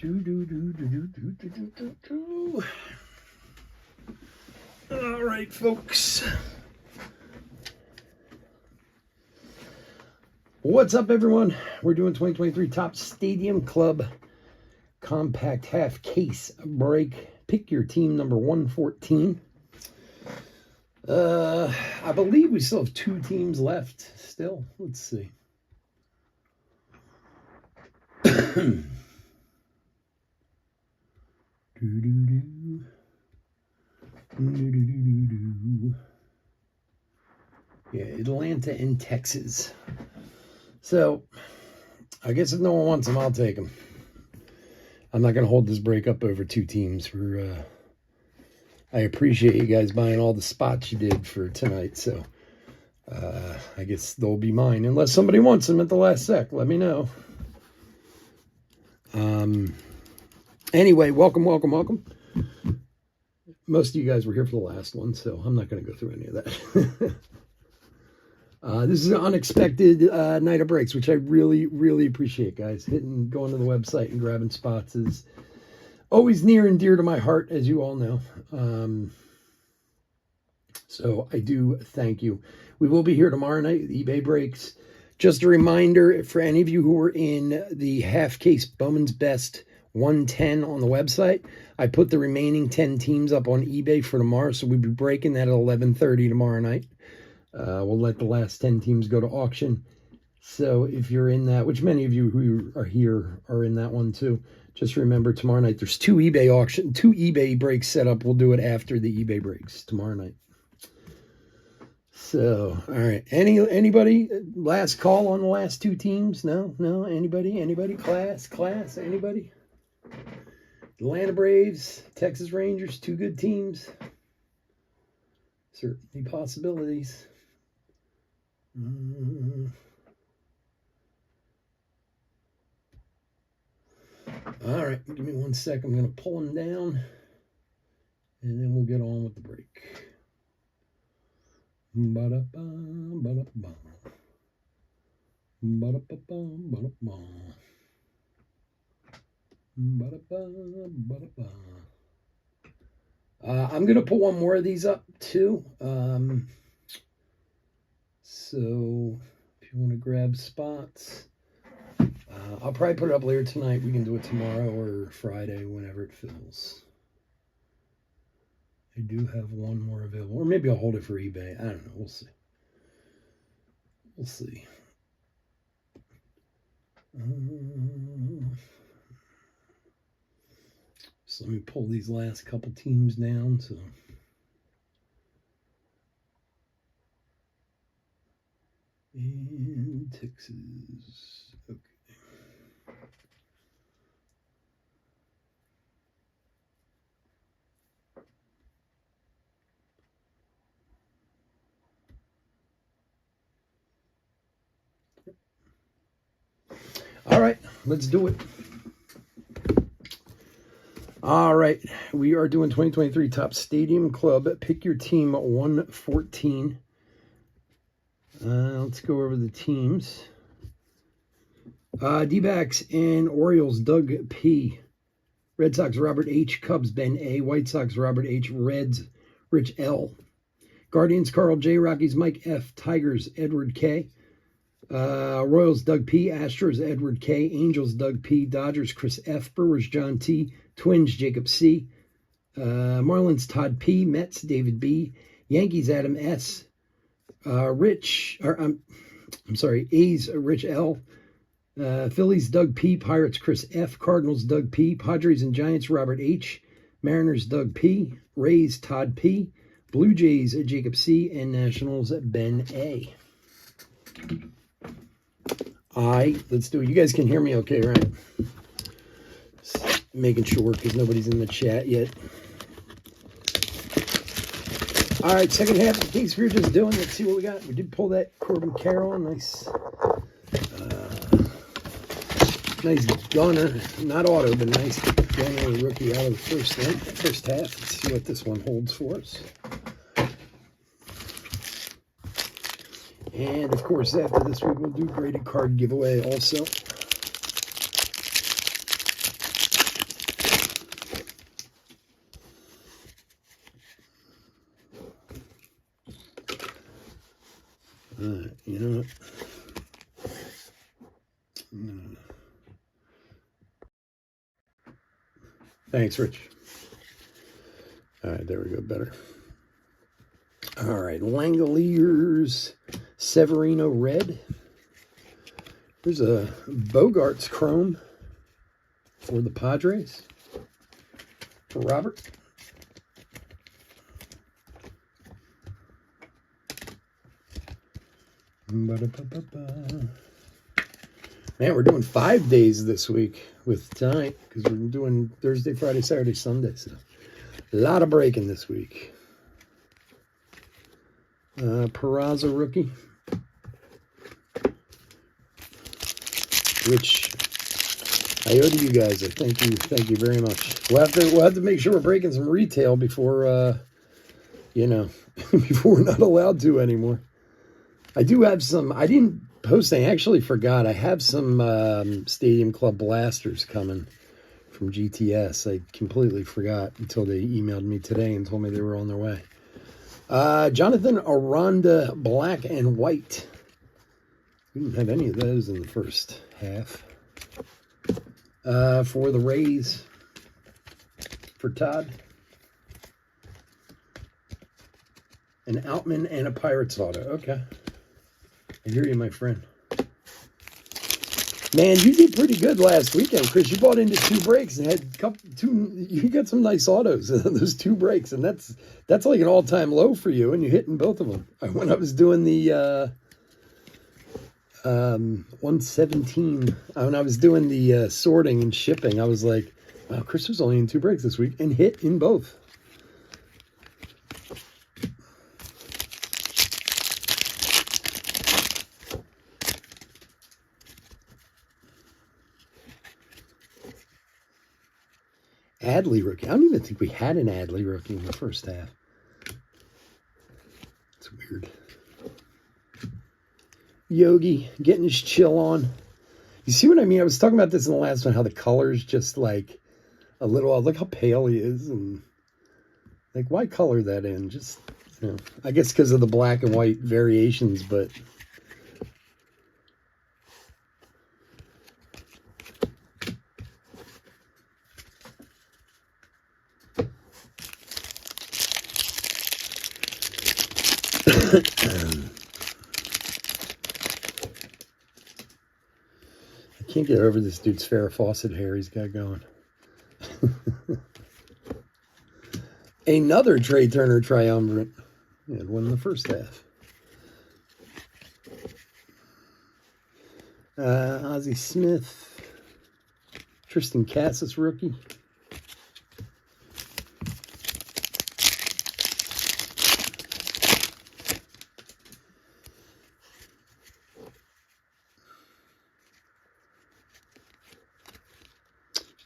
All right, folks. What's up, everyone? We're doing 2023 Topps Stadium Club Compact Half Case Break. Pick your team number 114. I believe we still have 2 teams left still. Let's see. Yeah, Atlanta and Texas. So, I guess if no one wants them, I'll take them. I'm not going to hold this break up over 2 teams. I appreciate you guys buying all the spots you did for tonight. So, I guess they'll be mine. Unless somebody wants them at the last sec, let me know. Anyway, welcome. Most of you guys were here for the last one, so I'm not going to go through any of that. This is an unexpected night of breaks, which I really appreciate, guys. Going to the website and grabbing spots is always near and dear to my heart, as you all know. So I do thank you. We will be here tomorrow night with eBay breaks. Just a reminder for any of you who were in the half case Bowman's Best 110 on the website, I put the remaining 10 teams up on eBay for tomorrow, so we'll be breaking that at 11:30 tomorrow night. We'll let the last 10 teams go to auction. So if you're in that, which many of you who are here are in that one too, just remember tomorrow night there's 2 eBay breaks set up. We'll do it after the eBay breaks tomorrow night. So, all right. Anybody? Last call on the last 2 teams? No? Anybody? Class? Anybody? Atlanta Braves, Texas Rangers, 2 good teams. Certainly possibilities. All right, give me 1 sec. I'm going to pull them down, and then we'll get on with the break. I'm going to put one more of these up, too. So, if you want to grab spots, I'll probably put it up later tonight. We can do it tomorrow or Friday, whenever it fills. I do have one more available. Or maybe I'll hold it for eBay. I don't know. We'll see. So let me pull these last couple teams down. So in Texas. Okay. All right, let's do it. All right, we are doing 2023 Topps Stadium Club. Pick your team 114. Let's go over the teams. D-backs and Orioles, Doug P. Red Sox, Robert H. Cubs, Ben A. White Sox, Robert H. Reds, Rich L. Guardians, Carl J. Rockies, Mike F. Tigers, Edward K. Royals, Doug P. Astros, Edward K. Angels, Doug P. Dodgers, Chris F. Brewers, John T. Twins, Jacob C. Marlins, Todd P. Mets, David B. Yankees, Adam S. A's, Rich L. Phillies, Doug P. Pirates, Chris F. Cardinals, Doug P. Padres and Giants, Robert H. Mariners, Doug P. Rays, Todd P. Blue Jays, Jacob C. And Nationals, Ben A. Let's do it. You guys can hear me okay, right? Just making sure because nobody's in the chat yet. All right, second half of the case we were just doing. Let's see what we got. We did pull that Corbin Carroll. Nice gunner. Not auto, but nice gunner rookie out of the first half. Let's see what this one holds for us. And, of course, after this week, we'll do graded card giveaway also. Thanks, Rich. All right, there we go, better. All right, Langoliers Severino Red. There's a Bogarts Chrome for the Padres for Robert. Man, we're doing 5 days this week with tonight because we're doing Thursday, Friday, Saturday, Sunday. So a lot of breaking this week. Peraza rookie, which I owe to you guys. I thank you very much. We'll have to make sure we're breaking some retail before before we're not allowed to anymore. I do have some. I didn't post. I actually forgot. I have some Stadium Club blasters coming from GTS. I completely forgot until they emailed me today and told me they were on their way. Jonathan Aranda black and white. We didn't have any of those in the first half. For the Rays, for Todd. An Outman and a Pirates auto. Okay. I hear you, my friend. Man, you did pretty good last weekend, Chris. You bought into 2 breaks and had you got some nice autos in those 2 breaks, and that's like an all-time low for you, and you're hitting both of them. When I was doing the 117, when I was doing the sorting and shipping, I was like, wow, Chris was only in 2 breaks this week and hit in both. Adley rookie. I don't even think we had an Adley rookie in the first half. It's weird. Yogi getting his chill on. You see what I mean? I was talking about this in the last one, how the color's just like a little, look how pale he is. And like, why color that in? Just, I guess because of the black and white variations, but I can't get over this dude's Farrah Fawcett hair he's got going. Another Trey Turner triumvirate. He had one in the first half. Ozzie Smith. Tristan Cassis rookie.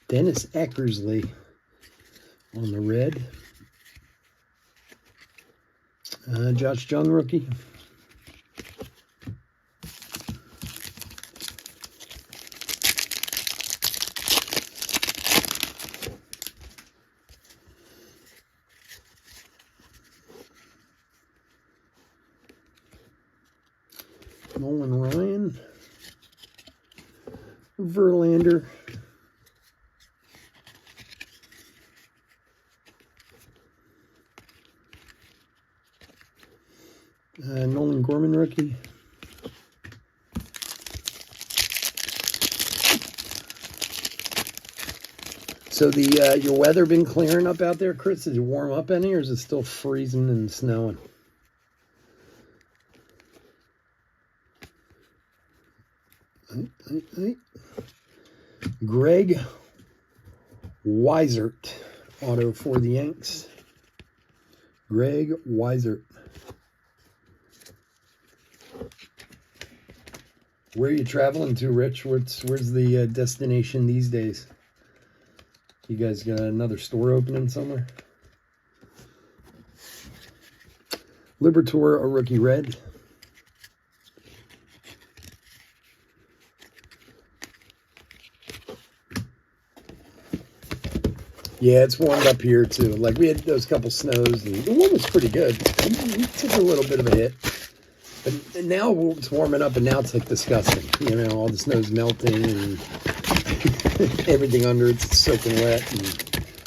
Dennis Eckersley on the red. Josh Jung rookie. Nolan Ryan. Verlander. Nolan Gorman rookie. So your weather been clearing up out there, Chris? Did it warm up any, or is it still freezing and snowing? Greg Weisert, auto for the Yanks. Greg Weisert. Where are you traveling to, Rich? Where's the destination these days? You guys got another store opening somewhere? Liberatore, a rookie red. Yeah, it's warmed up here too. Like we had those couple snows, and the one was pretty good. We took a little bit of a hit. But now it's warming up, and now it's like disgusting. You know, all the snow's melting and everything under it's soaking wet. And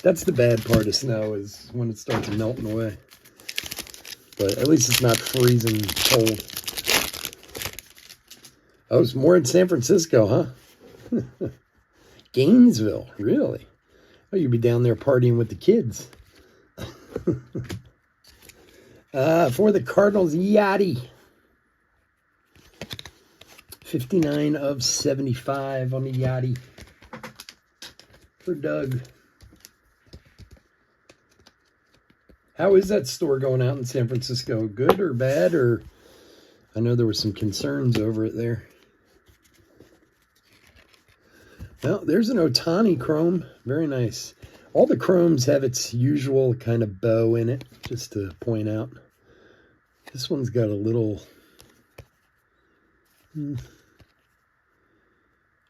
that's the bad part of snow, is when it starts melting away. But at least it's not freezing cold. Oh, it's more in San Francisco, huh? Gainesville, really? Oh, you'd be down there partying with the kids. For the Cardinals, Yachty. 59 of 75 on the Yachty. For Doug. How is that store going out in San Francisco? Good or bad? Or I know there were some concerns over it there. Well, there's an Ohtani chrome. Very nice. All the chromes have its usual kind of bow in it, just to point out. This one's got a little...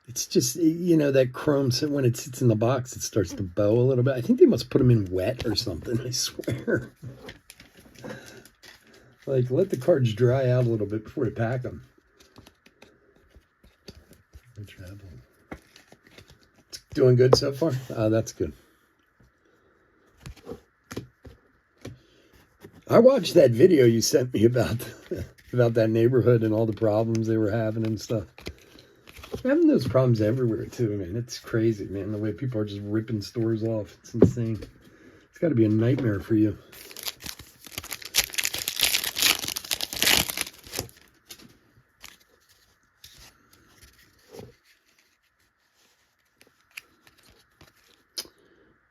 It's just, you know, that chrome, when it sits in the box, it starts to bow a little bit. I think they must put them in wet or something, I swear. Like, let the cards dry out a little bit before you pack them. It's doing good so far? That's good. I watched that video you sent me about that neighborhood and all the problems they were having and stuff. They're having those problems everywhere too, man. It's crazy, man. The way people are just ripping stores off. It's insane. It's got to be a nightmare for you.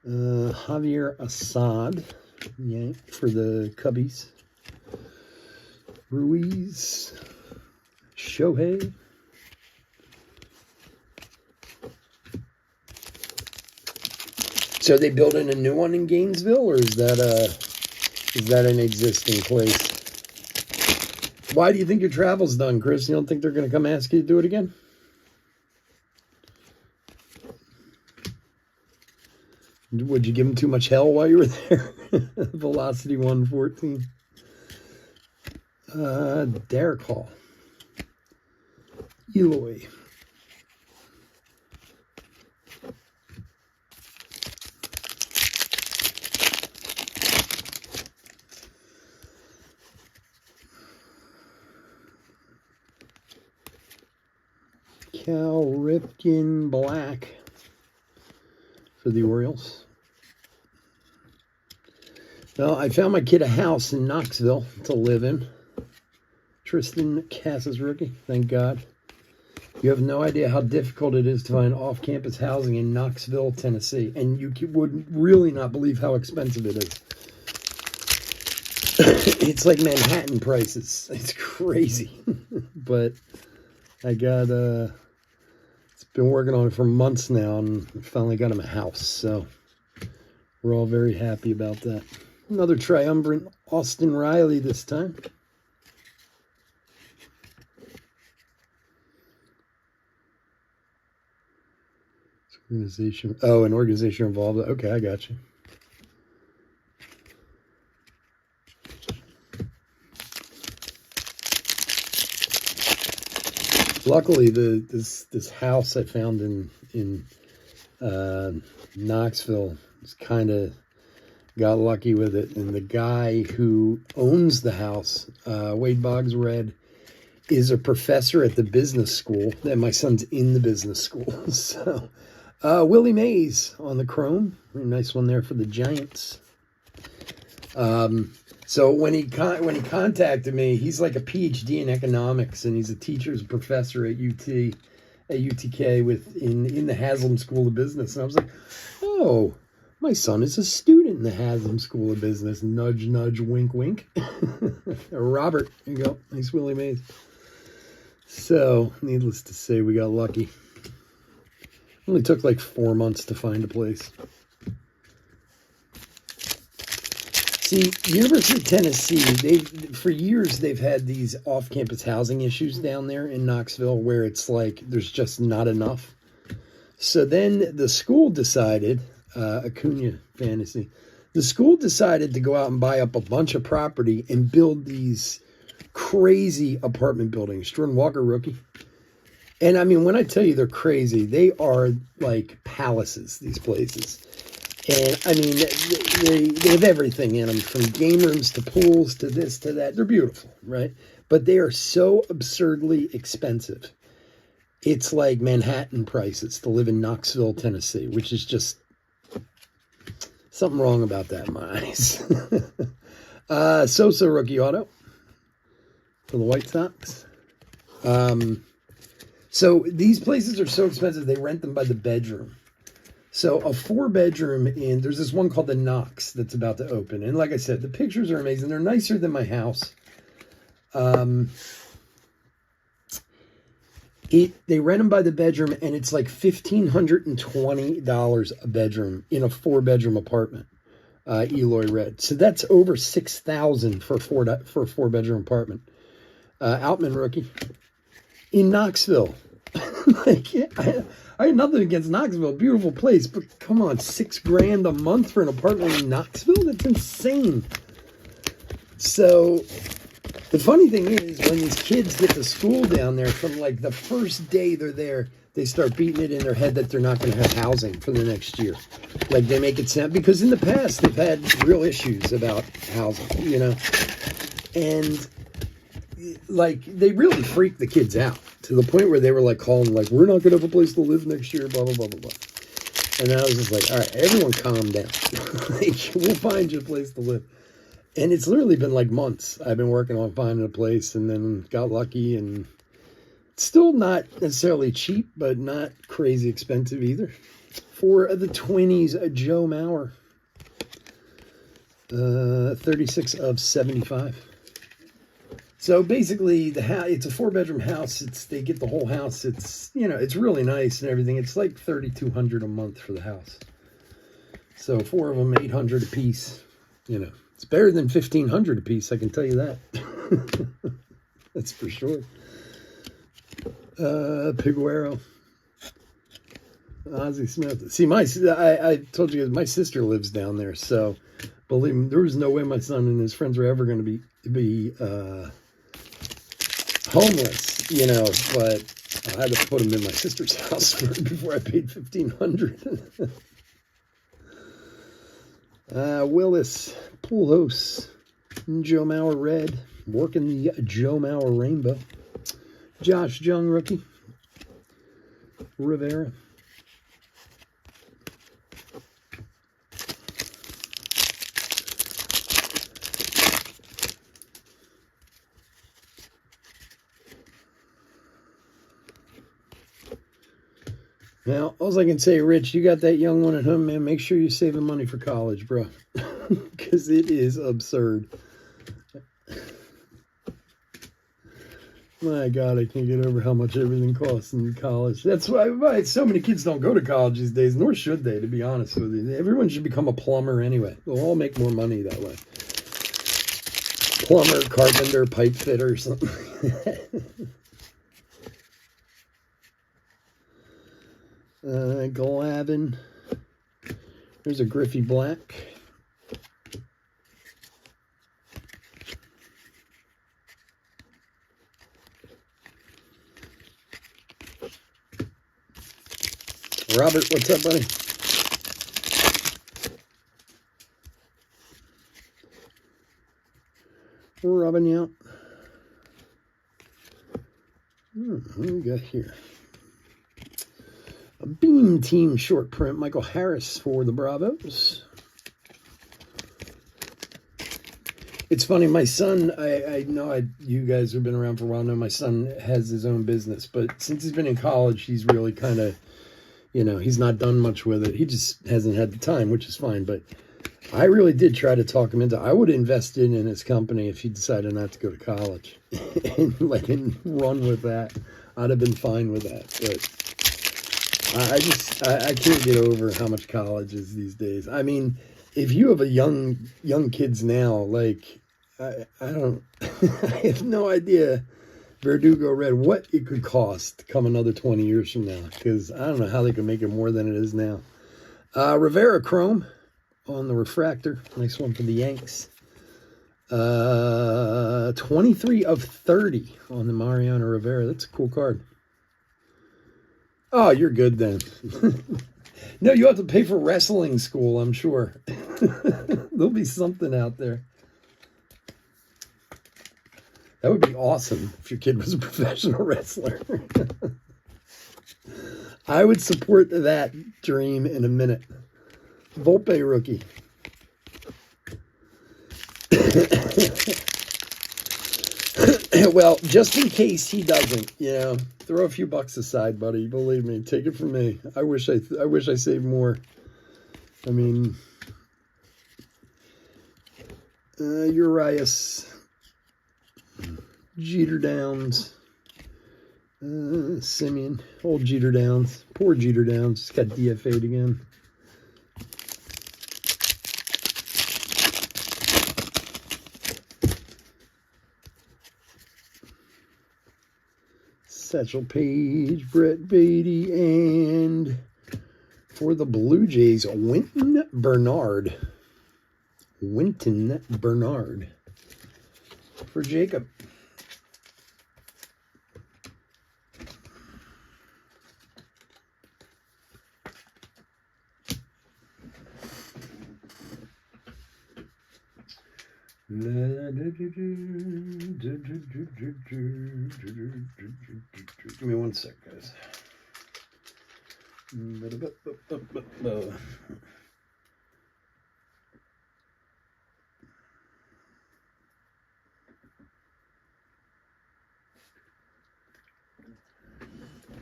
Javier Assad, yeah, for the Cubbies. Ruiz, Shohei. So are they building a new one in Gainesville, or is that an existing place? Why do you think your travel's done, Chris? You don't think they're going to come ask you to do it again? Would you give them too much hell while you were there? Velocity 114. Derek Hall. Eloy. Cal Ripken Black for the Orioles. Well, I found my kid a house in Knoxville to live in. Tristan Casas rookie, thank God. You have no idea how difficult it is to find off-campus housing in Knoxville, Tennessee. And you would really not believe how expensive it is. It's like Manhattan prices. It's crazy. But I got, it's been working on it for months now, and finally got him a house. So we're all very happy about that. Another triumvirate, Austin Riley this time. Organization. Oh, an organization involved. Okay, I got you. Luckily, this house I found in Knoxville is kind of got lucky with it, and the guy who owns the house, Wade Boggs Red, is a professor at the business school, and my son's in the business school. So, Willie Mays on the chrome, very nice one there for the Giants. So when he contacted me, he's like a PhD in economics, and he's a teacher's professor at UTK in the Haslam School of Business, and I was like, oh. My son is a student in the Haslam School of Business. Nudge, nudge, wink, wink. Robert, there you go. Nice Willie Mays. So, needless to say, we got lucky. Only took like 4 months to find a place. See, University of Tennessee, for years they've had these off-campus housing issues down there in Knoxville where it's like there's just not enough. So then the school decided... Acuna Fantasy. The school decided to go out and buy up a bunch of property and build these Crazy apartment buildings. Jordan Walker, rookie. And I mean, when I tell you they're crazy, they are like palaces, these places. And I mean, they have everything in them, from game rooms to pools to this to that. They're beautiful, right? But they are so absurdly expensive. It's like Manhattan prices to live in Knoxville, Tennessee, which is just something wrong about that in my eyes. Sosa rookie auto for the White Sox. So these places are so expensive, they rent them by the bedroom. So a 4-bedroom there's this one called the Knox that's about to open. And like I said, the pictures are amazing. They're nicer than my house. They rent them by the bedroom, and it's like $1,520 a bedroom in a 4-bedroom apartment. Eloy Red. So that's over $6,000 for a 4-bedroom apartment. Outman rookie in Knoxville. Like, I had nothing against Knoxville, beautiful place, but come on, $6,000 a month for an apartment in Knoxville? That's insane. So the funny thing is, when these kids get to school down there, from like the first day they're there, they start beating it in their head that they're not going to have housing for the next year. Like, they make it sound, because in the past they've had real issues about housing, you know, and like, they really freaked the kids out to the point where they were like calling, like, we're not going to have a place to live next year, blah, blah, blah, blah, blah. And I was just like, all right, everyone calm down. Like, we'll find you a place to live. And it's literally been like months. I've been working on finding a place, and then got lucky, and it's still not necessarily cheap, but not crazy expensive either. For the Twinnies, Joe Mauer, 36 of 75. So basically, it's a 4-bedroom house. They get the whole house. It's, you know, it's really nice and everything. It's like $3,200 a month for the house. So 4 of them, $800 a piece. You know, it's better than $1,500 a piece. I can tell you that. That's for sure. Piguero, Ozzie Smith. See, I told you guys, my sister lives down there. So believe me, there was no way my son and his friends were ever going to be homeless, you know, but I had to put them in my sister's house before I paid $1,500. Willis, Pujols, Joe Mauer Red, working the Joe Mauer Rainbow. Josh Jung rookie. Rivera. Now, all I can say, Rich, you got that young one at home, man. Make sure you're saving money for college, bro. Because it is absurd. My God, I can't get over how much everything costs in college. That's why so many kids don't go to college these days, nor should they, to be honest with you. Everyone should become a plumber anyway. They'll all make more money that way. Plumber, carpenter, pipe fitter, something. Glavin. There's a Griffey Black. Robert, what's up, buddy? We're rubbing you out. What do we got here? A Beam Team short print. Michael Harris for the Bravos. It's funny, my son, I know you guys have been around for a while now. My son has his own business, but since he's been in college, he's really kind of, you know, he's not done much with it. He just hasn't had the time, which is fine. But I really did try to talk him into it. I would have invested in his company if he decided not to go to college and let him run with that. I'd have been fine with that. But I can't get over how much college is these days. I mean, if you have a young kids now, like, I don't, I have no idea, Verdugo Red, what it could cost come another 20 years from now, because I don't know how they can make it more than it is now. Rivera Chrome on the refractor. Nice one for the Yanks. 23 of 30 on the Mariano Rivera. That's a cool card. Oh, you're good then. No, you have to pay for wrestling school, I'm sure. There'll be something out there. That would be awesome if your kid was a professional wrestler. I would support that dream in a minute. Volpe rookie. Well, just in case he doesn't, throw a few bucks aside, buddy. Believe me, take it from me. I wish I saved more. I mean, Urias, Jeter Downs, Simeon, old Jeter Downs, poor Jeter Downs, just got DFA'd again. Satchel Paige, Brett Beatty, and for the Blue Jays, Winton Bernard. Winton Bernard for Jacob. Give me one sec, guys.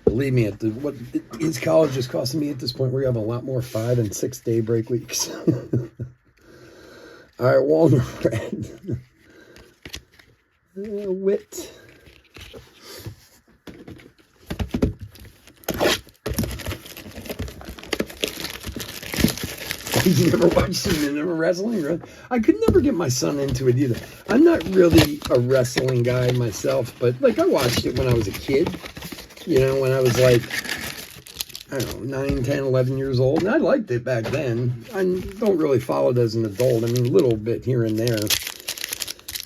Believe me, what his college is costing me at this point, we have a lot more 5 and 6 day break weeks. All right, Walner Red. Wit. You never watched some wrestling? Right? I could never get my son into it either. I'm not really a wrestling guy myself, but I watched it when I was a kid. When I was like, I don't know, 9, 10, 11 years old. And I liked it back then. I don't really follow it as an adult. I mean, a little bit here and there.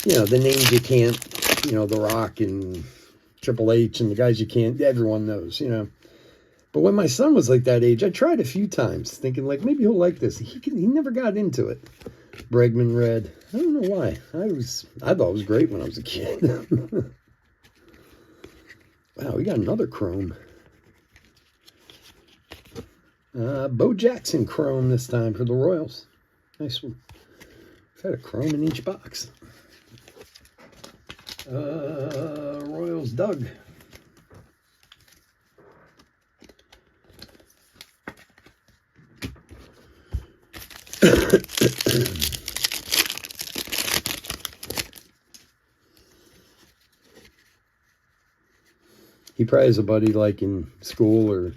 The names you can't, The Rock and Triple H and the guys you can't, everyone knows, But when my son was like that age, I tried a few times thinking maybe he'll like this. He never got into it. Bregman Red. I don't know why. I thought it was great when I was a kid. Wow, we got another chrome. Bo Jackson chrome this time for the Royals. Nice one. We've had a chrome in each box. Royals Doug. He probably has a buddy in school or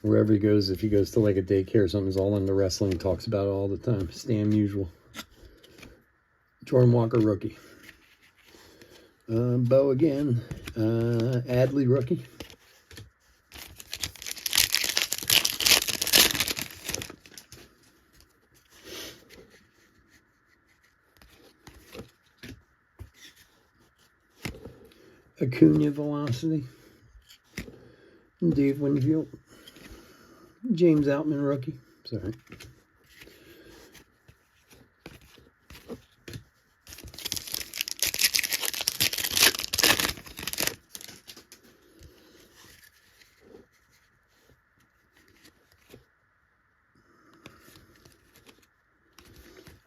wherever he goes. If he goes to a daycare or something, he's all into wrestling, talks about it all the time. Stan Musial. Jordan Walker rookie. Bo again. Adley rookie. Acuna velocity. Dave Winfield. James Outman rookie. Sorry.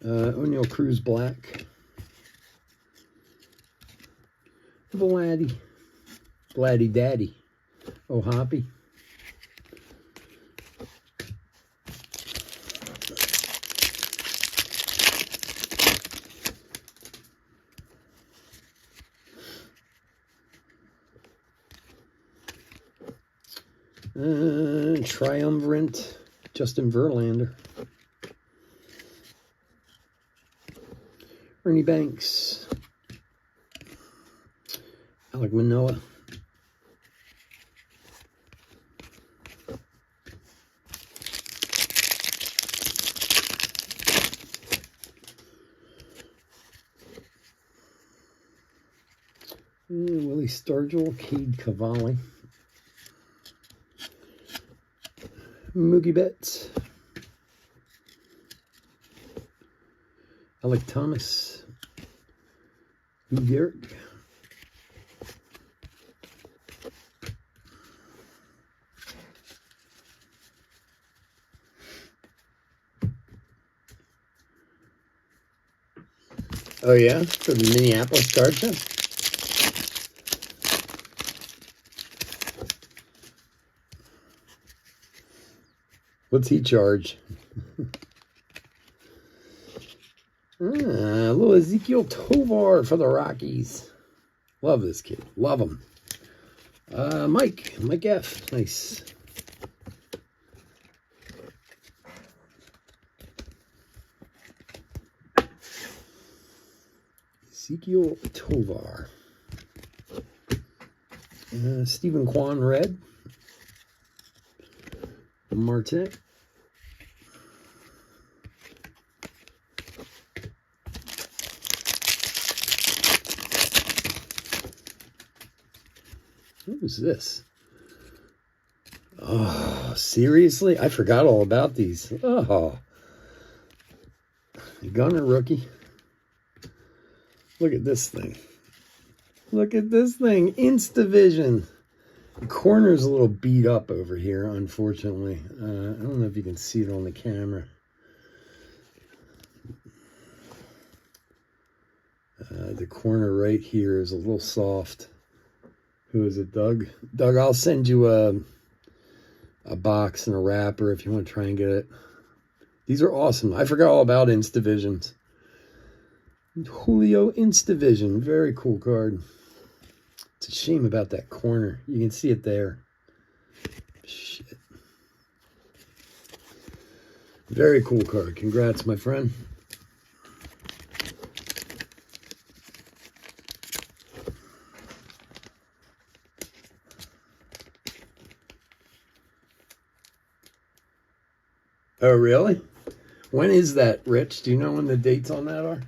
O'Neal Cruz black. Vladdy. Vladdy Daddy. Oh, Hoppy. Triumvirate, Justin Verlander. Ernie Banks. Alek Manoah. Willie Stargell, Cade Cavalli, Mookie Betts, Alec Thomas, Lou Gehrig, oh yeah, for the Minneapolis card show. What's he charge? A little Ezekiel Tovar for the Rockies. Love this kid. Love him. Mike F. Nice. Ezekiel Tovar. Stephen Kwan red. Marte. What is this? Oh, seriously? I forgot all about these. Oh. Gunner rookie. Look at this thing. Look at this thing. Instavision. The corner's a little beat up over here, unfortunately. I don't know if you can see it on the camera. The corner right here is a little soft. Who is it, Doug? Doug, I'll send you a box and a wrapper if you want to try and get it. These are awesome. I forgot all about Instavisions. Julio Instavision. Very cool card. It's a shame about that corner. You can see it there. Shit. Very cool card. Congrats, my friend. Oh, really? When is that, Rich? Do you know when the dates on that are?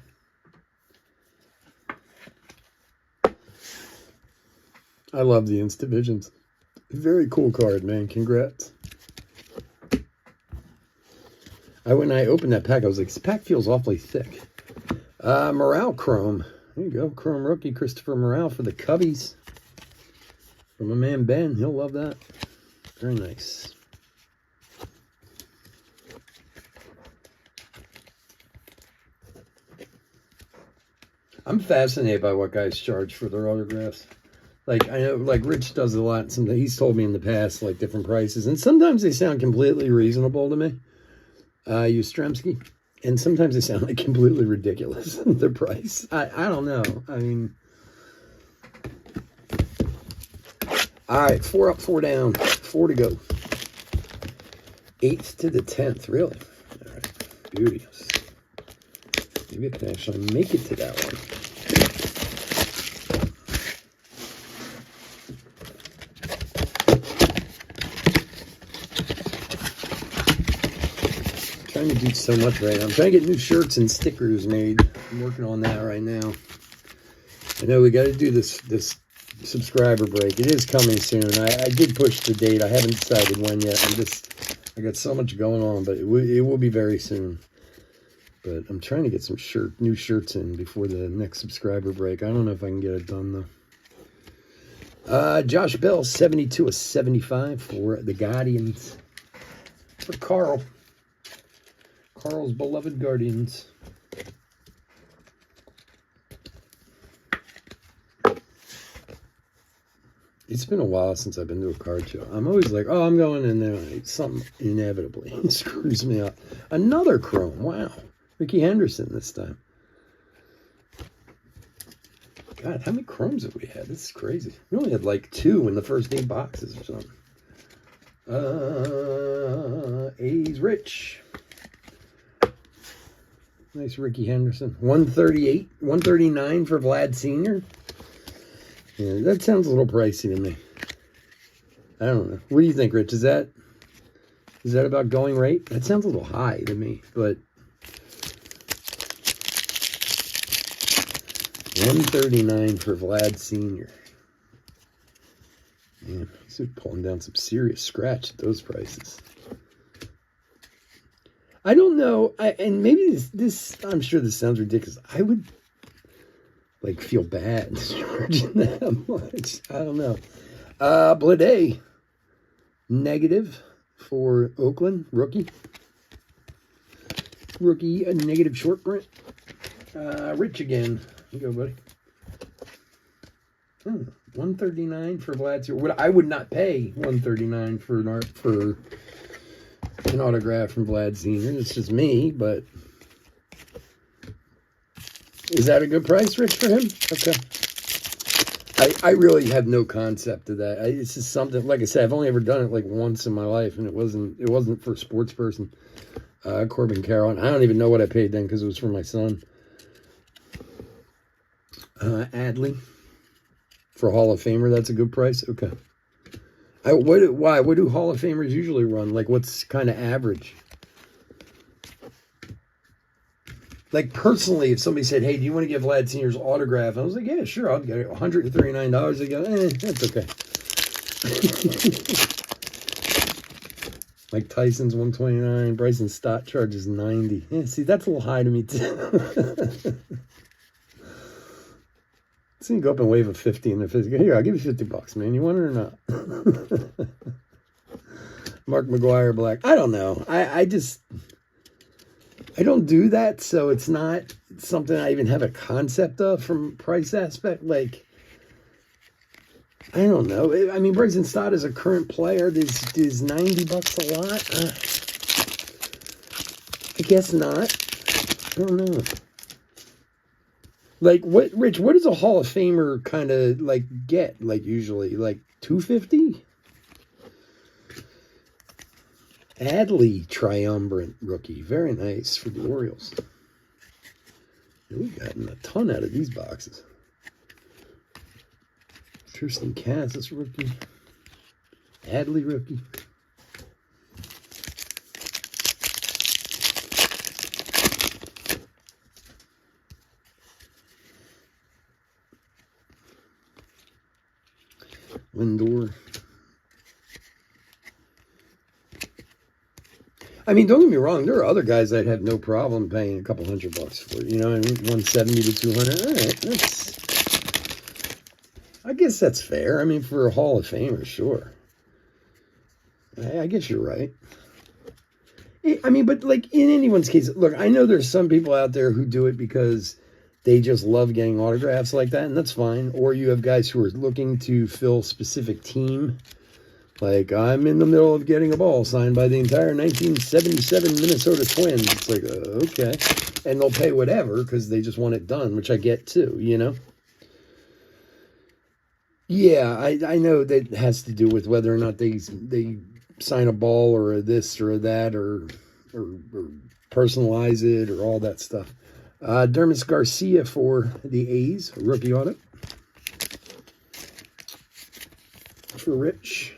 I love the Instavisions. Very cool card, man. Congrats. When I opened that pack, I was like, this pack feels awfully thick. Morale Chrome. There you go. Chrome rookie, Christopher Morale for the Cubbies. From my man Ben. He'll love that. Very nice. I'm fascinated by what guys charge for their autographs. Like, I know, like, Rich does a lot. Sometimes he's told me in the past, like, different prices. And sometimes they sound completely reasonable to me. Yastrzemski. And sometimes they sound, like, completely ridiculous, the price. I don't know. I mean... All right, 4 up, 4 down. 4 to go. 8th to the 10th, really? All right, beauteous. Maybe I can actually make it to that one. Trying to do so much right now. I'm trying to get new shirts and stickers made. I'm working on that right now. I know we got to do this subscriber break. It is coming soon. I did push the date. I haven't decided when yet. I got so much going on, but it will be very soon. But I'm trying to get some new shirts in before the next subscriber break. I don't know if I can get it done though. Josh Bell, 72 of 75 for the Guardians. For Carl. Carl's beloved Guardians. It's been a while since I've been to a card show. I'm always like, oh, I'm going in there. Like, something inevitably screws me up. Another Chrome. Wow. Ricky Henderson this time. God, how many Chromes have we had? This is crazy. We only had like 2 in the first 8 boxes or something. A's Rich. Nice Ricky Henderson. 138, 139 for Vlad Sr. Yeah, that sounds a little pricey to me. I don't know. What do you think, Rich? Is that about going rate? That sounds a little high to me, but $139 for Vlad Sr. Man, he's pulling down some serious scratch at those prices. I don't know, and maybe this, I'm sure this sounds ridiculous. I would, like, feel bad charging that much. I don't know. Blade, negative for Oakland, rookie. Rookie, a negative short print. Rich again. You go, buddy. 139 for Vlad. I would not pay 139 for an autograph from Vlad Sr. It's just me, but is that a good price, Rich, for him? Okay. I really have no concept of that. It's just something, like I said, I've only ever done it like once in my life, and it wasn't for a sports person. Corbin Carroll. And I don't even know what I paid then because it was for my son. Adley for Hall of Famer. That's a good price. Okay. Why? What do Hall of Famers usually run? Like, what's kind of average? Like, personally, if somebody said, "Hey, do you want to give Vlad Sr.'s autograph?" I was like, "Yeah, sure, I'll get it." $139. I go, that's okay. Mike Tyson's 129. Bryson Stott charges 90. Yeah, see, that's a little high to me too. So you go up and wave a 50 in the physical. Here, I'll give you $50, man. You want it or not? Mark McGuire Black. I don't know. I don't do that, so it's not something I even have a concept of from price aspect. Like, I don't know. I mean, Bryson Stott is a current player. Is $90 a lot? I guess not. I don't know. Like, Rich, what does a Hall of Famer kind of, like, get, like, usually? Like, $250? Adley Triumvirate rookie. Very nice for the Orioles. We've gotten a ton out of these boxes. Tristan Casas rookie. Adley rookie. Lindor. I mean, don't get me wrong. There are other guys I'd have no problem paying a couple $100 for. You know what I mean? 170 to 200. All right, I guess that's fair. I mean, for a Hall of Famer, sure. I guess you're right. I mean, but like in anyone's case, look, I know there's some people out there who do it because they just love getting autographs like that, and that's fine. Or you have guys who are looking to fill specific team. Like, I'm in the middle of getting a ball signed by the entire 1977 Minnesota Twins. It's like, okay. And they'll pay whatever because they just want it done, which I get too, you know? Yeah, I know that has to do with whether or not they sign a ball or a this or a that or personalize it or all that stuff. Dermis Garcia for the A's, rookie audit. For Rich.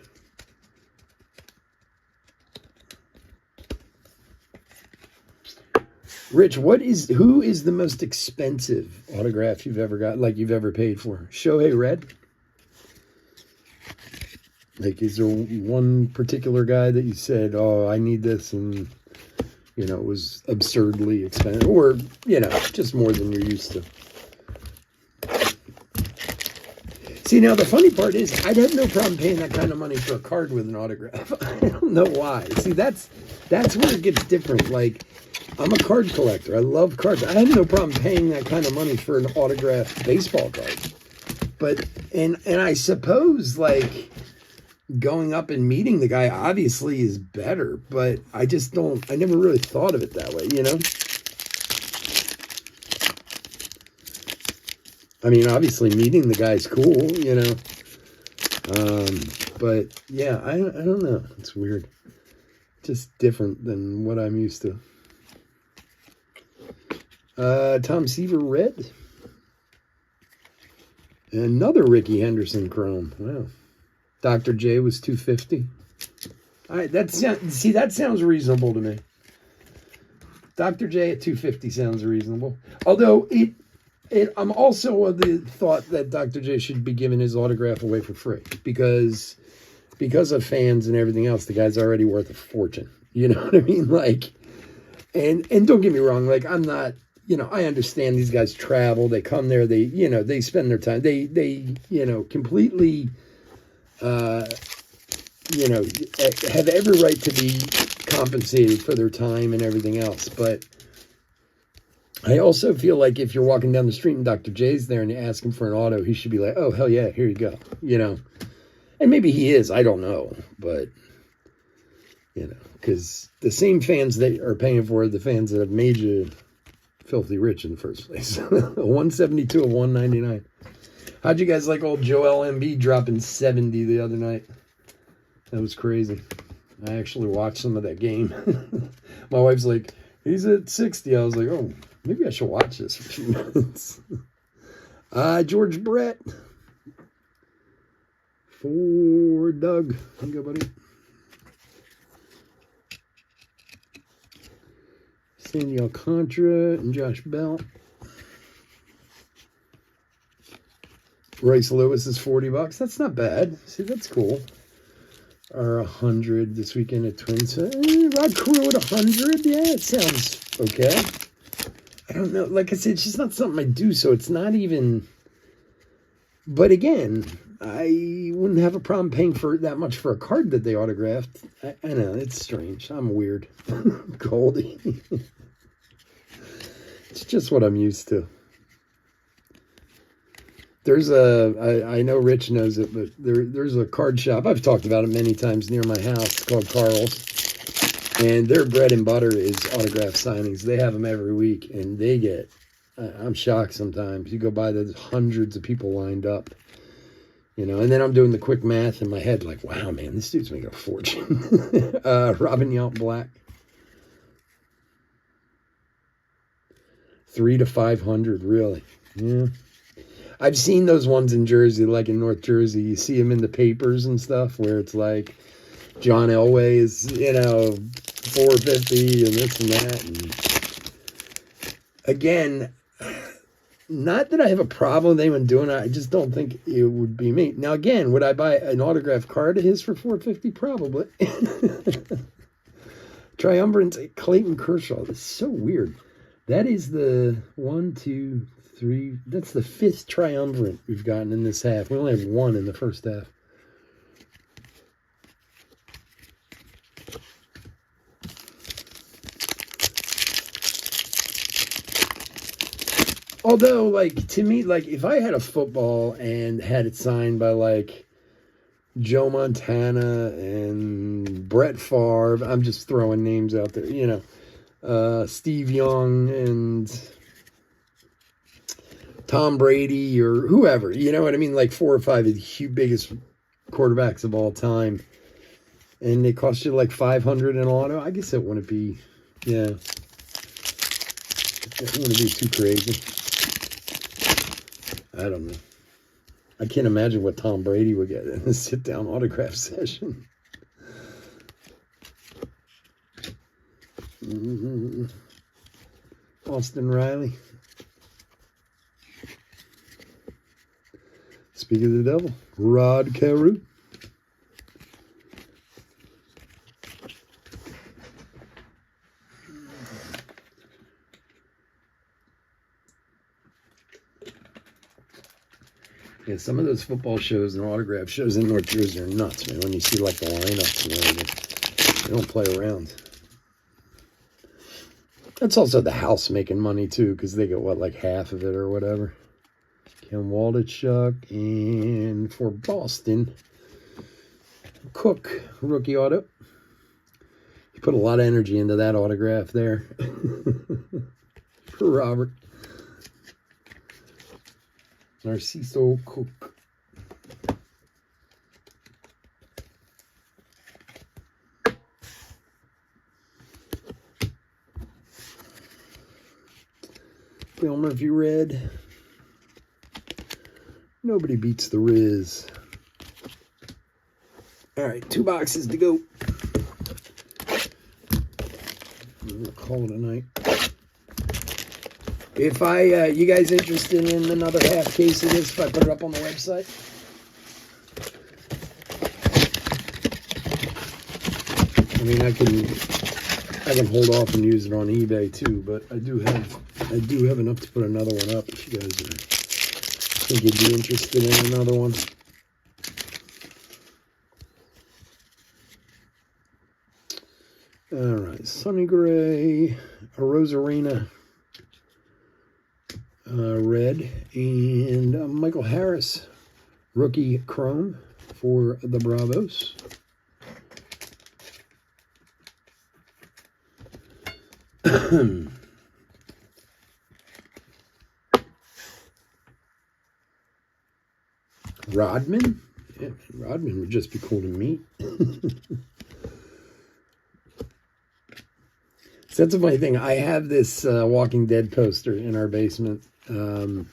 Rich, who is the most expensive autograph you've ever got, like you've ever paid for? Shohei Red? Like, is there one particular guy that you said, oh, I need this, and, you know, it was absurdly expensive, or, you know, just more than you're used to? See, now, the funny part is, I'd have no problem paying that kind of money for a card with an autograph. I don't know why. See, that's where it gets different. Like, I'm a card collector. I love cards. I have no problem paying that kind of money for an autographed baseball card. But, and I suppose, like, going up and meeting the guy obviously is better, but I never really thought of it that way, you know? I mean, obviously meeting the guy's cool, you know? But yeah, I don't know. It's weird. Just different than what I'm used to. Tom Seaver red. Another Ricky Henderson chrome. Wow. Dr. J was $250. All right, that sounds reasonable to me. Dr. J at $250 sounds reasonable. Although And I'm also of the thought that Dr. J should be giving his autograph away for free because of fans and everything else. The guy's already worth a fortune. You know what I mean? Like, and don't get me wrong. Like, I'm not. I understand these guys travel. They come there. They they spend their time. They completely have every right to be compensated for their time and everything else. But I also feel like if you're walking down the street and Dr. J's there and you ask him for an auto, he should be like, oh, hell yeah, here you go. And maybe he is, I don't know. But, because the same fans that are paying for it, the fans that have made you filthy rich in the first place. 172 of 199. How'd you guys like old Joel Embiid dropping 70 the other night? That was crazy. I actually watched some of that game. My wife's like, he's at 60. I was like, oh, maybe I should watch this for a few minutes. George Brett. For Doug. Here you go, buddy. Sandy Alcantara and Josh Bell. Royce Lewis is $40. That's not bad. See, that's cool. Or 100 this weekend at Twins. Rod Carew at 100. Yeah, it sounds okay. I don't know. Like I said, it's just not something I do, so it's not even. But again, I wouldn't have a problem paying for that much for a card that they autographed. I know, it's strange. I'm weird. Goldie. It's just what I'm used to. There's I know Rich knows it, but there's a card shop. I've talked about it many times near my house. It's called Carl's. And their bread and butter is autograph signings. They have them every week, and they get, I'm shocked sometimes. You go by, there's hundreds of people lined up. And then I'm doing the quick math in my head, like, wow, man, this dude's making a fortune. Robin Yount Black. 300 to 500, really. Yeah. I've seen those ones in Jersey, like in North Jersey. You see them in the papers and stuff where it's like John Elway is, 450 and this and that. And again, not that I have a problem with anyone doing it. I just don't think it would be me. Now, again, would I buy an autographed card of his for $450? Probably. Triumvirate Clayton Kershaw. That's so weird. That is the 1, 2, 3. That's the 5th triumvirate we've gotten in this half. We only have 1 in the first half. Although, like, to me, like, if I had a football and had it signed by, like, Joe Montana and Brett Favre, I'm just throwing names out there, Steve Young and Tom Brady or whoever, you know what I mean? Like 4 or 5 of the biggest quarterbacks of all time. And they cost you like $500 in auto. I guess it wouldn't be, yeah. It wouldn't be too crazy. I don't know. I can't imagine what Tom Brady would get in a sit-down autograph session. Austin Riley. Speak of the devil. Rod Carew. Yeah, some of those football shows and autograph shows in North Jersey are nuts, man. When you see, like, the lineups and everything, they don't play around. That's also the house making money, too, because they get, what, like half of it or whatever. Ken Waldichuk, and for Boston, Cook, rookie auto. He put a lot of energy into that autograph there. For Robert. Narciso Cook. Dale Murphy red. Nobody beats the Riz. All right, 2 boxes to go. I'm gonna call it a night. If you guys interested in another half case of this, if I put it up on the website? I mean, I can hold off and use it on eBay too, but I do have enough to put another one up if you guys think you'd be interested in another one. All right, Sonny Gray, a Rosarina red, and Michael Harris, rookie chrome for the Bravos. Rodman? Yeah, Rodman would just be cool to meet. So that's a funny thing. I have this Walking Dead poster in our basement. And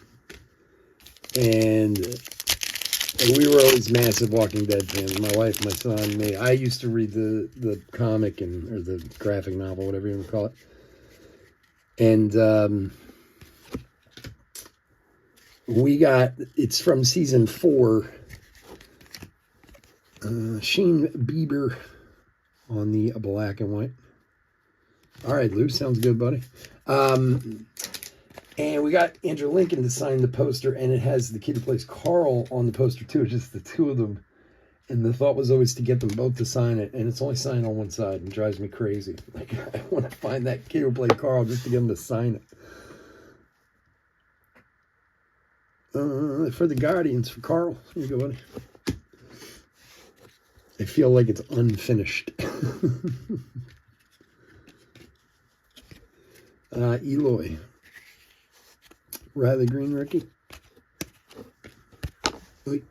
we were always massive Walking Dead fans. My wife, my son, me. I used to read the comic or the graphic novel, whatever you want to call it. And it's from season 4. Shane Bieber on the black and white. All right, Lou, sounds good, buddy. And we got Andrew Lincoln to sign the poster, and it has the kid who plays Carl on the poster too. It's just the two of them. And the thought was always to get them both to sign it, and it's only signed on one side, and it drives me crazy. Like, I want to find that kid who played Carl just to get him to sign it. For the Guardians, for Carl. Here you go, buddy. I feel like it's unfinished. Eloy. Riley Green, Ricky. Wait.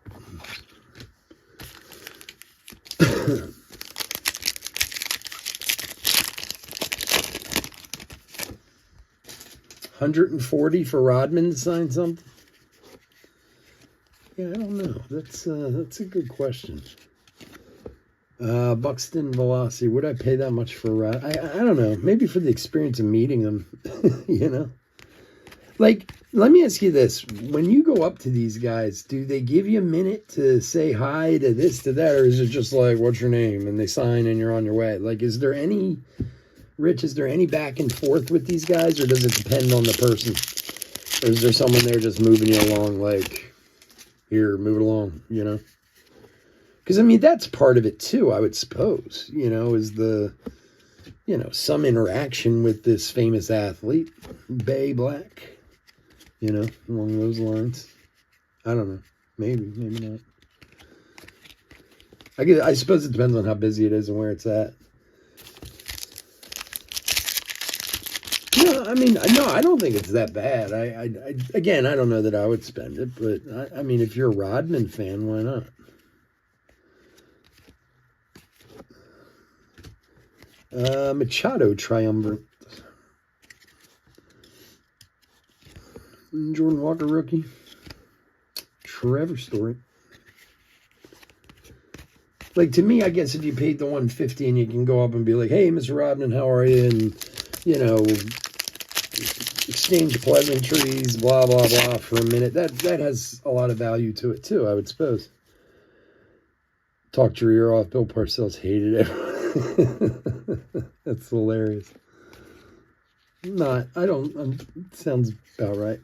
$140 for Rodman to sign something? Yeah, I don't know. That's a good question. Buxton Velocity. Would I pay that much for Rod? I don't know. Maybe for the experience of meeting them, you know? Like, let me ask you this. When you go up to these guys, do they give you a minute to say hi to this, to that, or is it just like, what's your name? And they sign and you're on your way? Like, is there any back and forth with these guys, or does it depend on the person? Or is there someone there just moving you along, like, here, move it along, you know? Because, I mean, that's part of it, too, I would suppose, you know, is some interaction with this famous athlete, Bay Black, you know, along those lines. I don't know. Maybe not. I suppose it depends on how busy it is and where it's at. No, I mean, no, I don't think it's that bad. Again, I don't know that I would spend it, but, I mean, if you're a Rodman fan, why not? Machado Triumvirate. Jordan Walker rookie. Trevor Story. Like, to me, I guess if you paid the $150 and you can go up and be like, hey, Mr. Rodman, how are you? And, you know, exchange pleasantries, blah, blah, blah, for a minute. That has a lot of value to it, too, I would suppose. Talked your ear off. Bill Parcells hated it. That's hilarious. Sounds about right.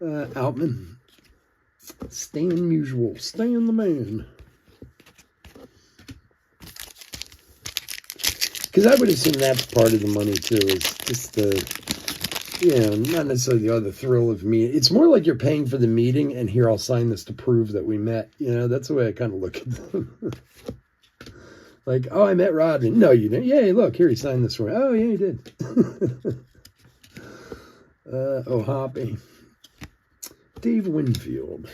Outman. Stan Musial. Stan the man. Because I would assume that's part of the money, too, is just not necessarily the thrill of meeting. It's more like you're paying for the meeting, and here, I'll sign this to prove that we met. You know, that's the way I kind of look at them. Like, oh, I met Rodman. No, you didn't. Yeah, look, here, he signed this for me. Oh, yeah, he did. Hoppy. Dave Winfield.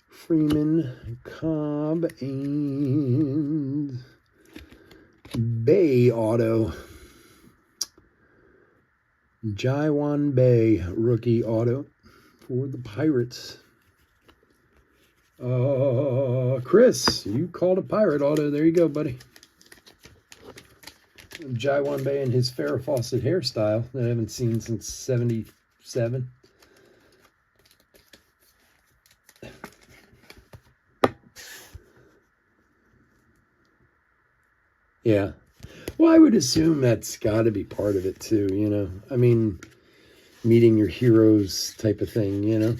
Freeman, Cobb, and Bay Auto. Jaiwan Bay rookie auto for the Pirates. Chris, you called a Pirate auto. There you go, buddy. Jaiwan Bay and his Farrah Fawcett hairstyle that I haven't seen since 77. Yeah. Well, I would assume that's got to be part of it too, you know. I mean, meeting your heroes type of thing, you know.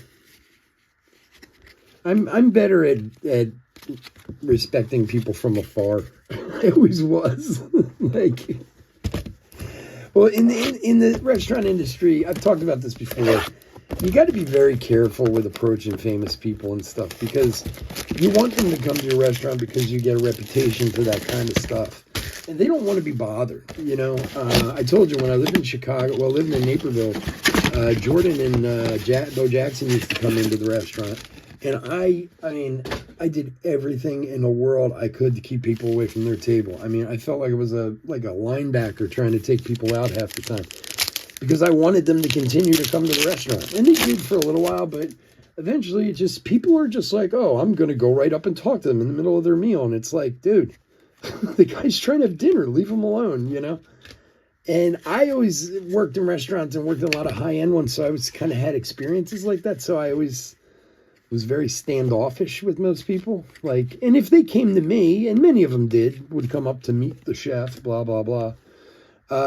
I'm better at respecting people from afar. I always was. Like, well, in the restaurant industry, I've talked about this before. You got to be very careful with approaching famous people and stuff, because you want them to come to your restaurant because you get a reputation for that kind of stuff. And they don't want to be bothered, you know. I told you when I lived in Chicago, well, living in Naperville, Jordan and Bo Jackson used to come into the restaurant. And I mean, I did everything in the world I could to keep people away from their table. I mean, I felt like it was like a linebacker trying to take people out half the time, because I wanted them to continue to come to the restaurant. And they did for a little while, but eventually people are just like, oh, I'm going to go right up and talk to them in the middle of their meal. And it's like, dude, the guy's trying to have dinner. Leave him alone, you know? And I always worked in restaurants and worked in a lot of high-end ones, so I was kind of had experiences like that. So I always was very standoffish with most people. Like, and if they came to me, and many of them would come up to meet the chef, blah, blah, blah.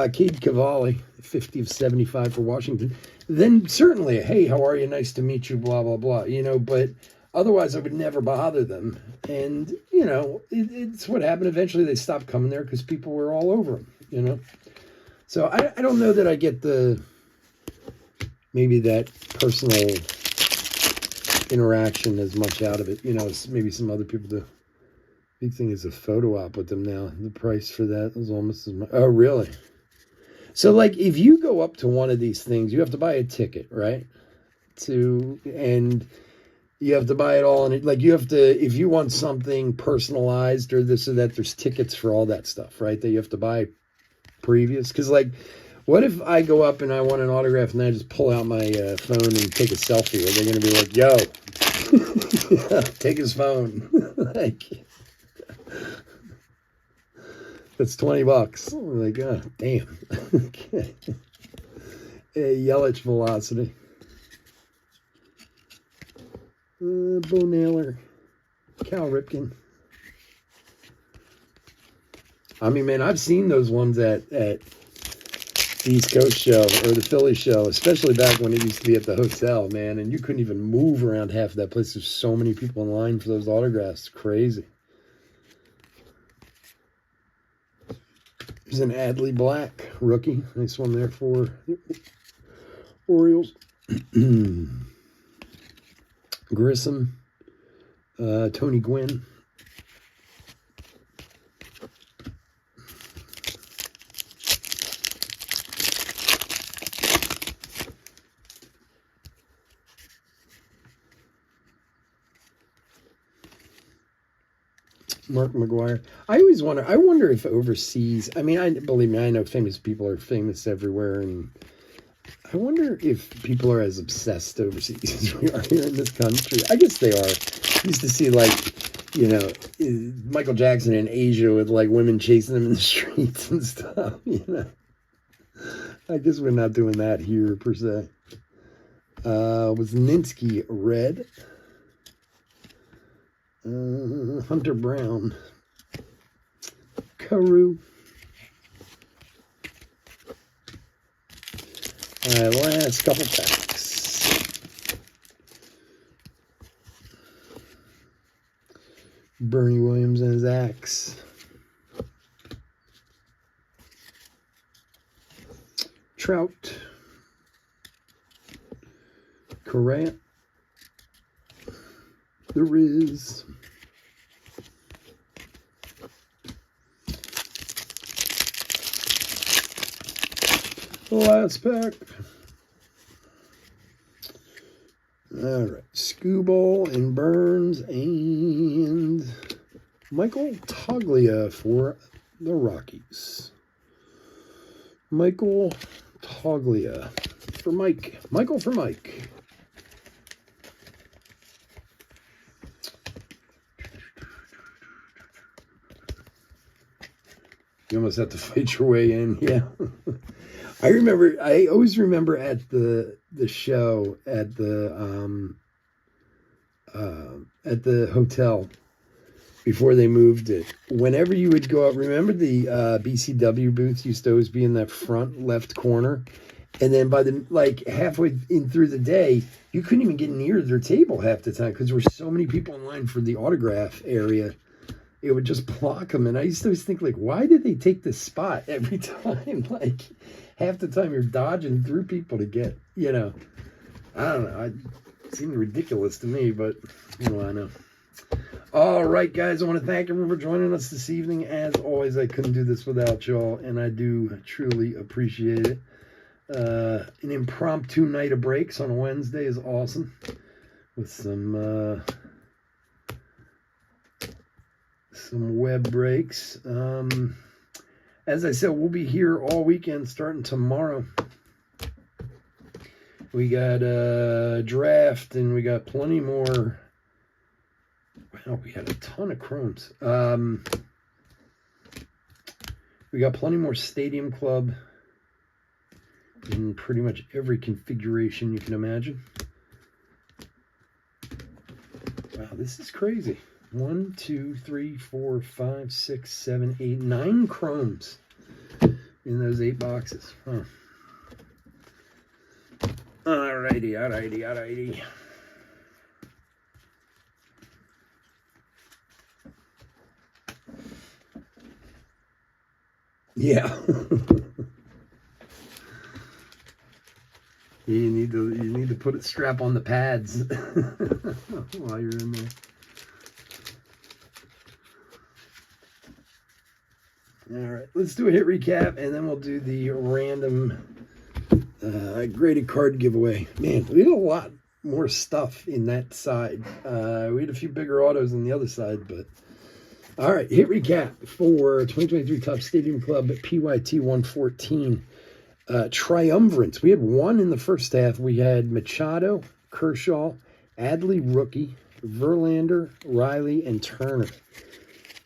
Cade Cavalli, 50 of 75 for Washington. Then certainly, hey, how are you? Nice to meet you, blah, blah, blah. You know, but otherwise I would never bother them. And, you know, it's what happened. Eventually they stopped coming there because people were all over them, you know. So I don't know that I get maybe that personal interaction as much out of it, you know, as maybe some other people do. Big thing is a photo op with them now. The price for that is almost as much. Oh, really? So, like, if you go up to one of these things, you have to buy a ticket, right? And you have to buy it all. And like, you have to, if you want something personalized or this or that, there's tickets for all that stuff, right? That you have to buy previous. Because, like, what if I go up and I want an autograph and I just pull out my phone and take a selfie? Are they going to be like, yo, take his phone? Like, that's $20. I'm like, oh, damn. Okay. Yelich velocity. Bo Naylor. Cal Ripken. I mean, man, I've seen those ones at the East Coast show or the Philly show, especially back when it used to be at the hotel, man, and you couldn't even move around half of that place. There's so many people in line for those autographs. It's crazy. There's an Adley Black rookie. Nice one there for Orioles. Grissom. Tony Gwynn. Mark McGuire. I always wonder. I wonder if overseas. I mean, believe me, I know famous people are famous everywhere, and I wonder if people are as obsessed overseas as we are here in this country. I guess they are. Used to see, like, you know, Michael Jackson in Asia with like women chasing him in the streets and stuff. You know, I guess we're not doing that here per se. Was Ninsky red? Hunter Brown. Carew. Last couple packs. Bernie Williams and his axe. Trout. Correa. The Riz. The last pack. All right. Skubal and Burns and Michael Toglia for the Rockies. Michael Toglia for Mike. Michael for Mike. You almost have to fight your way in. Yeah. I always remember at the show at the hotel before they moved it. Whenever you would go up, remember the BCW booth used to always be in that front left corner, and then by the halfway in through the day, you couldn't even get near their table half the time because there were so many people in line for the autograph area. It would just block them, and I used to always think why did they take this spot every time? Half the time you're dodging through people to get, I don't know. It seemed ridiculous to me, but what do I know? All right, guys, I want to thank everyone for joining us this evening. As always, I couldn't do this without y'all, and I do truly appreciate it. An impromptu night of breaks on a Wednesday is awesome, with some web breaks. As I said, we'll be here all weekend starting tomorrow. We got a draft, and we got plenty more. Wow, we had a ton of chromes. We got plenty more Stadium Club in pretty much every configuration you can imagine. Wow, this is crazy. 1, 2, 3, 4, 5, 6, 7, 8, 9 chromes in those 8 boxes. Huh. Alrighty. Yeah. You need to put a strap on the pads while you're in there. All right, let's do a hit recap, and then we'll do the random graded card giveaway. Man, we had a lot more stuff in that side. We had a few bigger autos on the other side, but all right, hit recap for 2023 Topps Stadium Club PYT 114. Triumvirates. We had one in the first half. We had Machado, Kershaw, Adley rookie, Verlander, Riley, and Turner.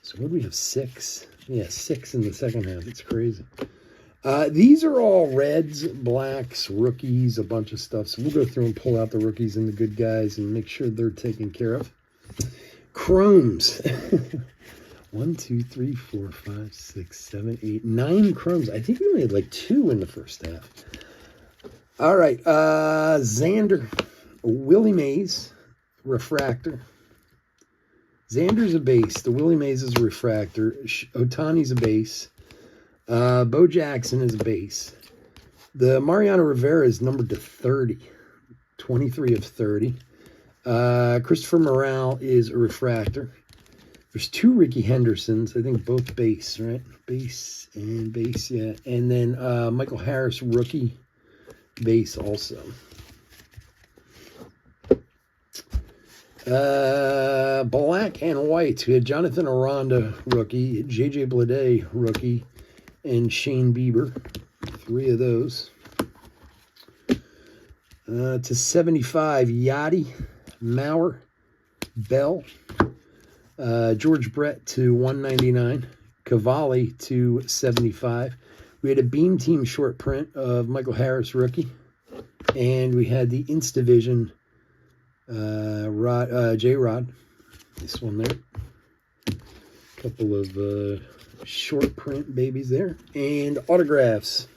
So what do we have? 6? Yeah, 6 in the second half. It's crazy. These are all reds, blacks, rookies, a bunch of stuff. So we'll go through and pull out the rookies and the good guys and make sure they're taken care of. Chromes. 1, 2, 3, 4, 5, 6, 7, 8, 9 chromes. I think we only had 2 in the first half. All right. Xander. Willie Mays. Refractor. Xander's a base. The Willie Mays is a refractor. Ohtani's a base. Bo Jackson is a base. The Mariano Rivera is numbered to 30. 23 of 30. Christopher Morale is a refractor. There's 2 Ricky Hendersons. I think both base, right? Base and base, yeah. And then Michael Harris, rookie, base also. Black and white. We had Jonathan Aranda, rookie, JJ Bleday, rookie, and Shane Bieber. 3 of those. To 75, Yachty, Mauer, Bell, George Brett to 199, Cavalli to 75. We had a Beam Team short print of Michael Harris, rookie, and we had the Instavision J-Rod, this one there. A couple of short print babies there, and autographs.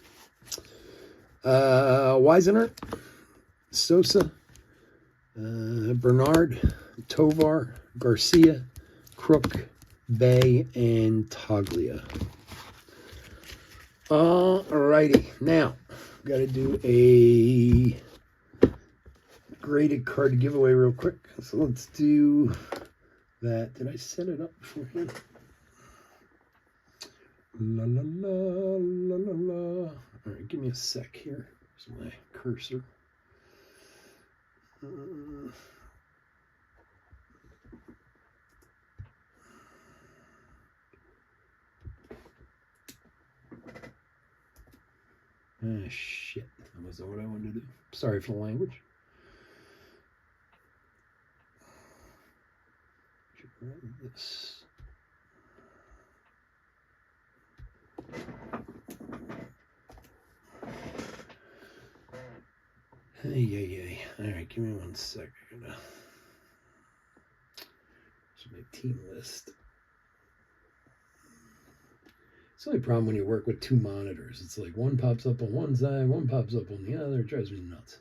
Weisener, Sosa, Bernard, Tovar, Garcia, Crook, Bay, and Toglia. Alrighty, now got to do a graded card giveaway real quick. So let's do that. Did I set it up beforehand? La la la la la la. All right, give me a sec here. Here's my cursor. Ah, shit. That wasn't what I wanted to do. Sorry for the language. This. Hey. All right, give me 1 sec. I'm gonna. This is my team list. It's the only problem when you work with 2 monitors. It's like one pops up on one side, one pops up on the other. It drives me nuts.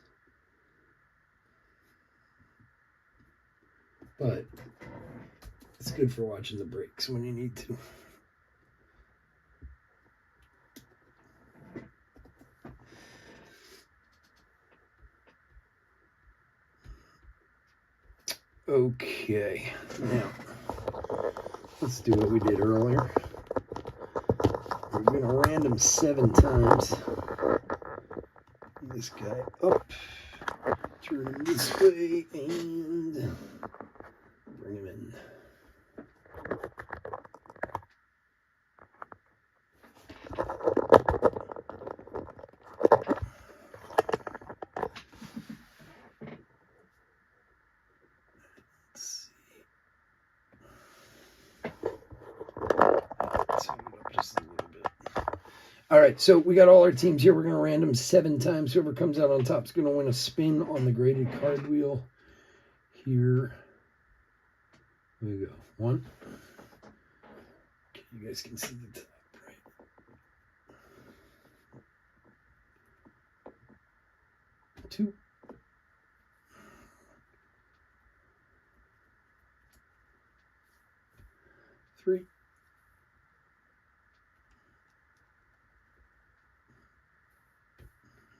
But it's good for watching the breaks when you need to. Okay, now let's do what we did earlier. We're going to random 7 times. This guy up, turn him this way, and bring him in. All right, so we got all our teams here. We're going to random 7 times. Whoever comes out on top is going to win a spin on the graded card wheel. Here we go. 1. Okay, you guys can see the top, right? 2. 3.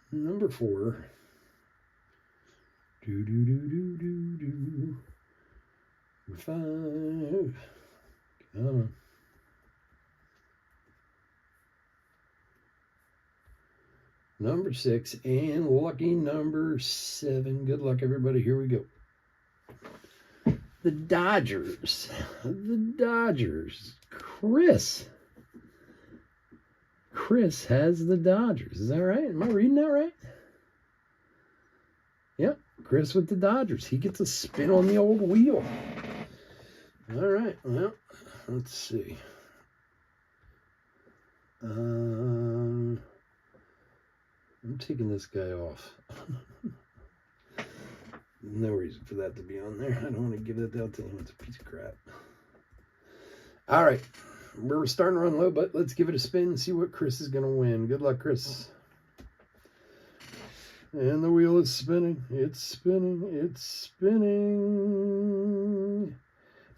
Number 4. Do. 5. Come on. Number 6 and lucky number 7. Good luck, everybody. Here we go. The Dodgers. The Dodgers. Chris has the Dodgers. Is that right? Am I reading that right? Yep. Chris with the Dodgers. He gets a spin on the old wheel. All right. Well, let's see. I'm taking this guy off. No reason for that to be on there. I don't want to give that out to him. It's a piece of crap. All right. We're starting to run low, but let's give it a spin and see what Chris is going to win. Good luck, Chris. And the wheel is spinning. It's spinning.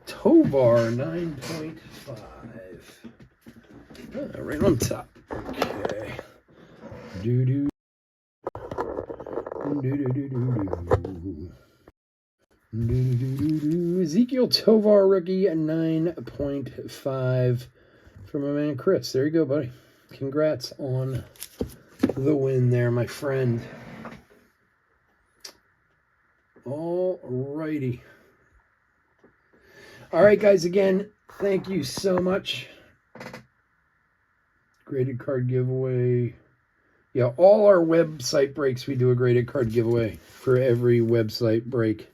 Tovar 9.5. Right on top. Okay. Ezequiel Tovar rookie at 9.5 for my man Chris. There you go, buddy. Congrats on the win there, my friend. All righty. All right, guys, again, thank you so much. Graded card giveaway. Yeah, all our website breaks, we do a graded card giveaway for every website break.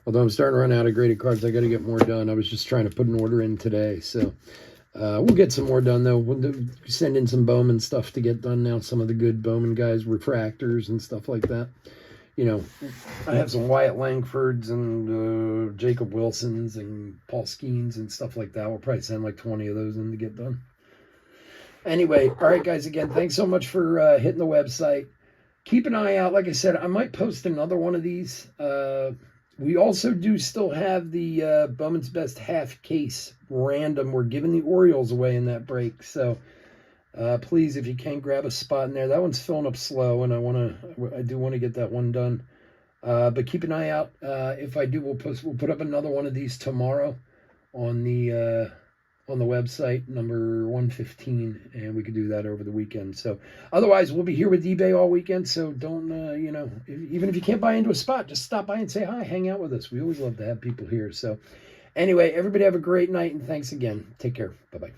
Although I'm starting to run out of graded cards, I got to get more done. I was just trying to put an order in today. So we'll get some more done, though. We'll send in some Bowman stuff to get done now. Some of the good Bowman guys, refractors and stuff like that. You know, I have some Wyatt Langfords and Jacob Wilsons and Paul Skeens and stuff like that. We'll probably send like 20 of those in to get done. Anyway, all right, guys, again, thanks so much for hitting the website. Keep an eye out. Like I said, I might post another one of these. We also do still have the Bowman's Best half case random. We're giving the Orioles away in that break. So please, if you can, grab a spot in there. That one's filling up slow, and I do want to get that one done. But keep an eye out. If I do, we'll put up another one of these tomorrow on the website, number 115, and we could do that over the weekend. So otherwise, we'll be here with eBay all weekend, so don't, even if you can't buy into a spot, just stop by and say hi, hang out with us. We always love to have people here. So anyway, everybody have a great night, and thanks again. Take care. Bye-bye.